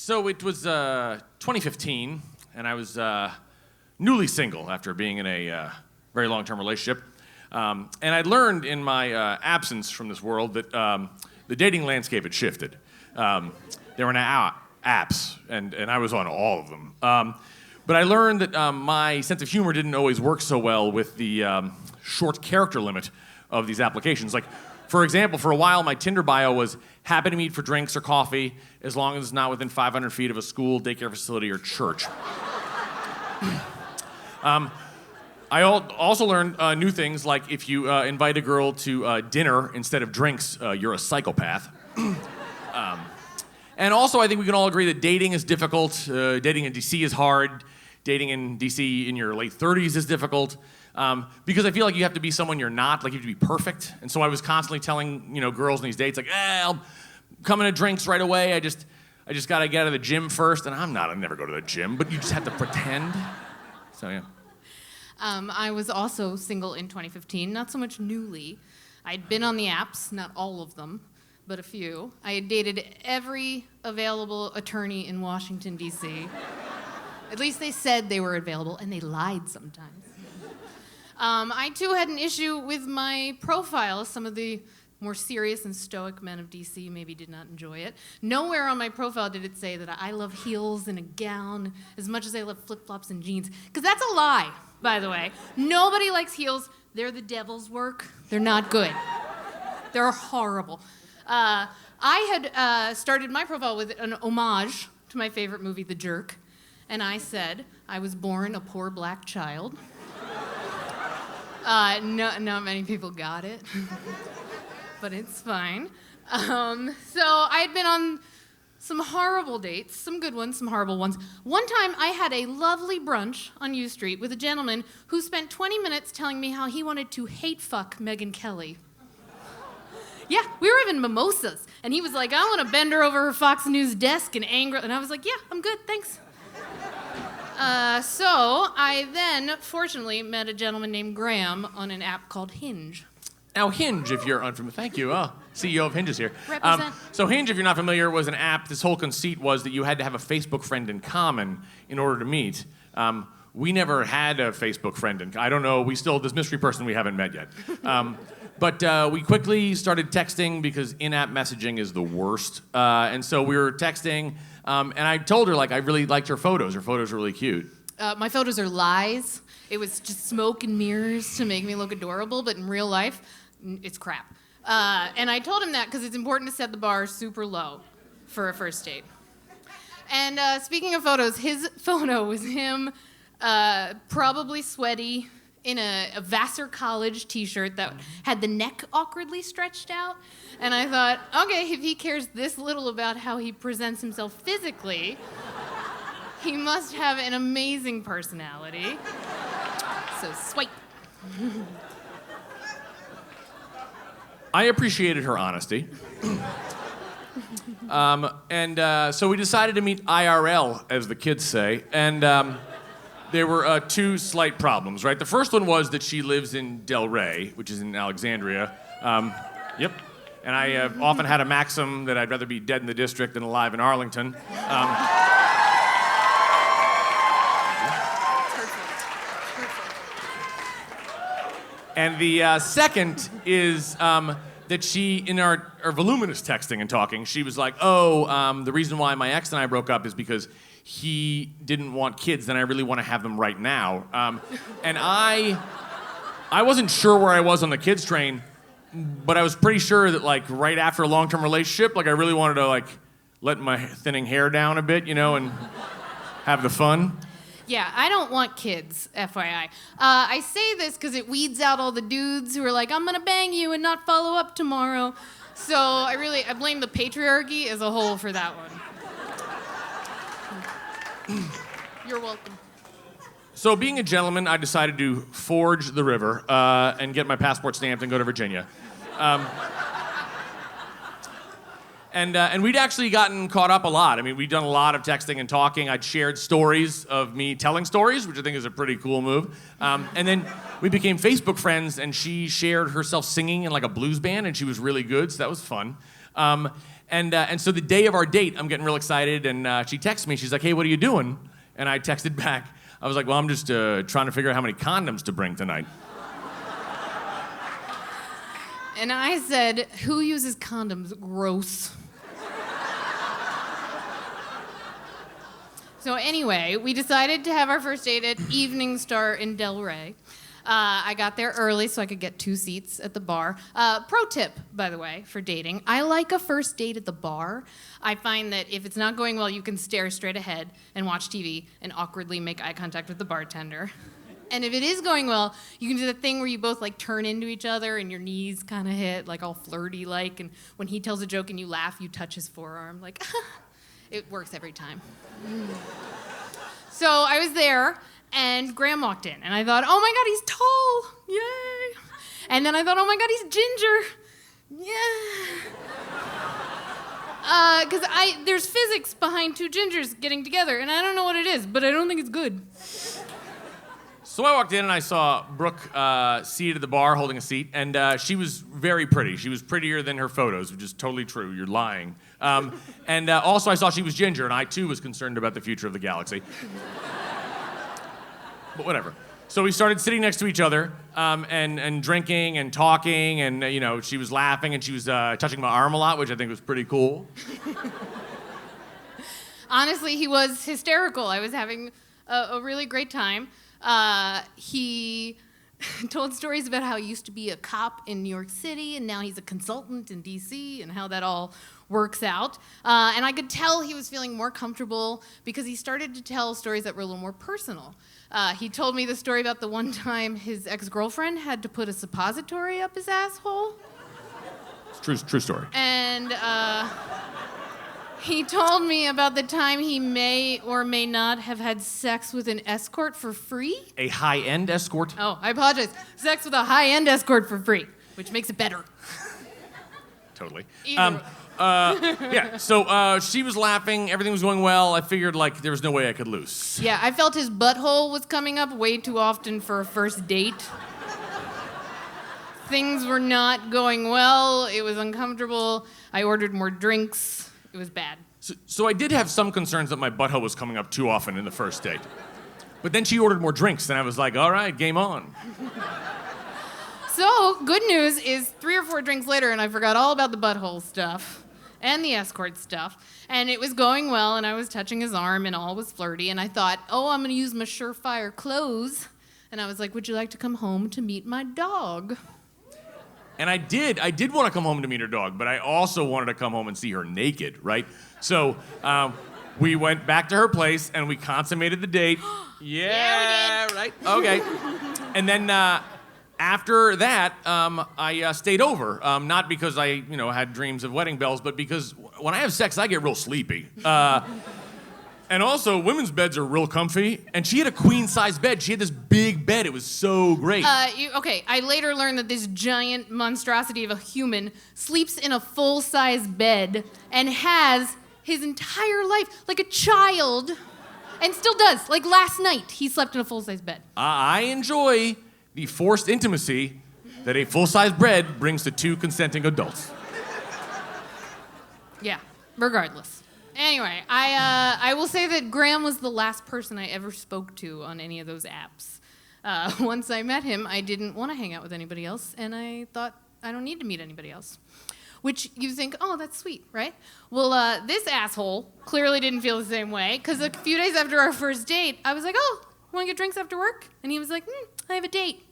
So it was 2015, and I was newly single after being in a very long-term relationship. And I'd learned in my absence from this world that the dating landscape had shifted. There were now apps, and I was on all of them. But I learned that my sense of humor didn't always work so well with the short character limit of these applications. Like, for example, for a while, my Tinder bio was happy to meet for drinks or coffee, as long as it's not within 500 feet of a school, daycare facility, or church. I also learned new things, like if you invite a girl to dinner instead of drinks, you're a psychopath. And also, I think we can all agree that dating is difficult. Dating in DC is hard. Dating in DC in your late 30s is difficult. Because I feel like you have to be someone you're not, like you have to be perfect. And so I was constantly telling, girls in these dates, like, I'll come into drinks right away. I just gotta get out of the gym first. And I never go to the gym, but you just have to pretend. So, yeah. I was also single in 2015, not so much newly. I'd been on the apps, not all of them, but a few. I had dated every available attorney in Washington, D.C. At least they said they were available, and they lied sometimes. I, too, had an issue with my profile. Some of the more serious and stoic men of D.C. maybe did not enjoy it. Nowhere on my profile did it say that I love heels and a gown as much as I love flip-flops and jeans, because that's a lie, by the way. Nobody likes heels. They're the devil's work. They're not good. They're horrible. I had started my profile with an homage to my favorite movie, The Jerk, and I said I was born a poor black child. Not many people got it, but it's fine. So I had been on some horrible dates, some good ones, some horrible ones. One time I had a lovely brunch on U Street with a gentleman who spent 20 minutes telling me how he wanted to hate fuck Megyn Kelly. Yeah, we were having mimosas, and he was like, I want to bend her over her Fox News desk and anger, and I was like, yeah, I'm good, thanks. So I then, fortunately, met a gentleman named Graham on an app called Hinge. Now, Hinge, if you're unfamiliar, thank you. CEO of Hinge is here. Represent. So Hinge, if you're not familiar, was an app. This whole conceit was that you had to have a Facebook friend in common in order to meet. We never had a Facebook friend. I don't know. This mystery person we haven't met yet. But we quickly started texting because in-app messaging is the worst. And so we were texting, and I told her, I really liked her photos. Her photos were really cute. My photos are lies. It was just smoke and mirrors to make me look adorable, but in real life, it's crap. And I told him that because it's important to set the bar super low for a first date. And speaking of photos, his photo was him probably sweaty, in a Vassar College t-shirt that had the neck awkwardly stretched out. And I thought, okay, if he cares this little about how he presents himself physically, he must have an amazing personality. So swipe. I appreciated her honesty. So we decided to meet IRL, as the kids say, and there were two slight problems, right? The first one was that she lives in Del Rey, which is in Alexandria. Yep. And I have often had a maxim that I'd rather be dead in the district than alive in Arlington. And the second is that she, in our voluminous texting and talking, she was like, the reason why my ex and I broke up is because he didn't want kids, and I really want to have them right now. And I wasn't sure where I was on the kids train, but I was pretty sure that, right after a long-term relationship, I really wanted to, let my thinning hair down a bit, and have the fun. Yeah, I don't want kids, FYI. I say this because it weeds out all the dudes who are like, I'm gonna bang you and not follow up tomorrow. So I blame the patriarchy as a whole for that one. You're welcome. So being a gentleman, I decided to forge the river and get my passport stamped and go to Virginia. And we'd actually gotten caught up a lot. I mean, we'd done a lot of texting and talking. I'd shared stories of me telling stories, which I think is a pretty cool move. And then we became Facebook friends, and she shared herself singing in a blues band, and she was really good, so that was fun. And so the day of our date, I'm getting real excited, and she texts me. She's like, "Hey, what are you doing?" And I texted back. I was like, "Well, I'm just trying to figure out how many condoms to bring tonight." And I said, "Who uses condoms? Gross." So anyway, we decided to have our first date at Evening Star in Del Rey. I got there early so I could get 2 seats at the bar. Pro tip, by the way, for dating. I like a first date at the bar. I find that if it's not going well, you can stare straight ahead and watch TV and awkwardly make eye contact with the bartender. And if it is going well, you can do the thing where you both like turn into each other and your knees kind of hit, like all flirty like. And when he tells a joke and you laugh, you touch his forearm. Like, it works every time. So I was there. And Graham walked in, and I thought, oh my God, he's tall, yay. And then I thought, oh my God, he's ginger, yeah. Because there's physics behind 2 gingers getting together, and I don't know what it is, but I don't think it's good. So I walked in and I saw Brooke seated at the bar holding a seat, and she was very pretty. She was prettier than her photos, which is totally true. You're lying. And also I saw she was ginger, and I too was concerned about the future of the galaxy. But whatever. So we started sitting next to each other and drinking and talking, and she was laughing and she was touching my arm a lot, which I think was pretty cool. Honestly, he was hysterical. I was having a really great time. He told stories about how he used to be a cop in New York City, and now he's a consultant in D.C., and how that all works out. And I could tell he was feeling more comfortable because he started to tell stories that were a little more personal. He told me the story about the one time his ex-girlfriend had to put a suppository up his asshole. It's true story. And he told me about the time he may or may not have had sex with an escort for free. A high-end escort? Oh, I apologize. Sex with a high-end escort for free, which makes it better. Totally. Yeah, so she was laughing, everything was going well. I figured, there was no way I could lose. Yeah, I felt his butthole was coming up way too often for a first date. Things were not going well. It was uncomfortable. I ordered more drinks. It was bad. So I did have some concerns that my butthole was coming up too often in the first date. But then she ordered more drinks, and I was like, all right, game on. So, good news is 3 or 4 drinks later, and I forgot all about the butthole stuff and the escort stuff. And it was going well, and I was touching his arm, and all was flirty. And I thought, oh, I'm going to use my surefire clothes. And I was like, would you like to come home to meet my dog? And I did want to come home to meet her dog, but I also wanted to come home and see her naked, right? So we went back to her place, and we consummated the date. Yeah, we did. Right? Okay. And then after that, I stayed over, not because I, had dreams of wedding bells, but because when I have sex, I get real sleepy. And also, women's beds are real comfy, and she had a queen-size bed. She had this big bed. It was so great. Okay, I later learned that this giant monstrosity of a human sleeps in a full-size bed and has his entire life, like a child, and still does. Like last night, he slept in a full-size bed. I enjoy the forced intimacy that a full-size bed brings to 2 consenting adults. Yeah, regardless. Anyway, I will say that Graham was the last person I ever spoke to on any of those apps. Once I met him, I didn't want to hang out with anybody else, and I thought I don't need to meet anybody else. Which you think, oh, that's sweet, right? Well, this asshole clearly didn't feel the same way, because a few days after our first date, I was like, oh, want to get drinks after work? And he was like, I have a date.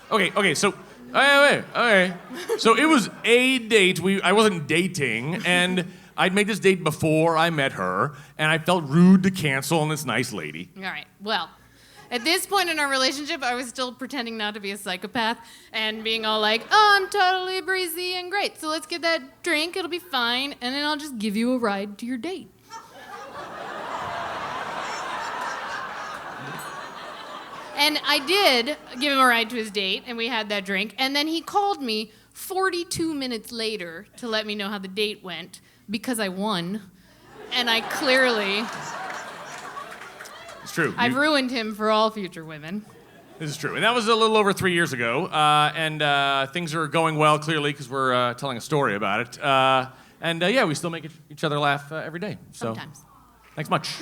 Okay, so... Okay. So it was a date. I wasn't dating, and I'd made this date before I met her, and I felt rude to cancel on this nice lady. All right, well, at this point in our relationship, I was still pretending not to be a psychopath and being all like, oh, I'm totally breezy and great, so let's get that drink, it'll be fine, and then I'll just give you a ride to your date. And I did give him a ride to his date, and we had that drink. And then he called me 42 minutes later to let me know how the date went, because I won. And I clearly... It's true. I've ruined him for all future women. This is true. And that was a little over 3 years ago. And things are going well, clearly, because we're telling a story about it. Yeah, we still make each other laugh every day. So, Sometimes. thanks much.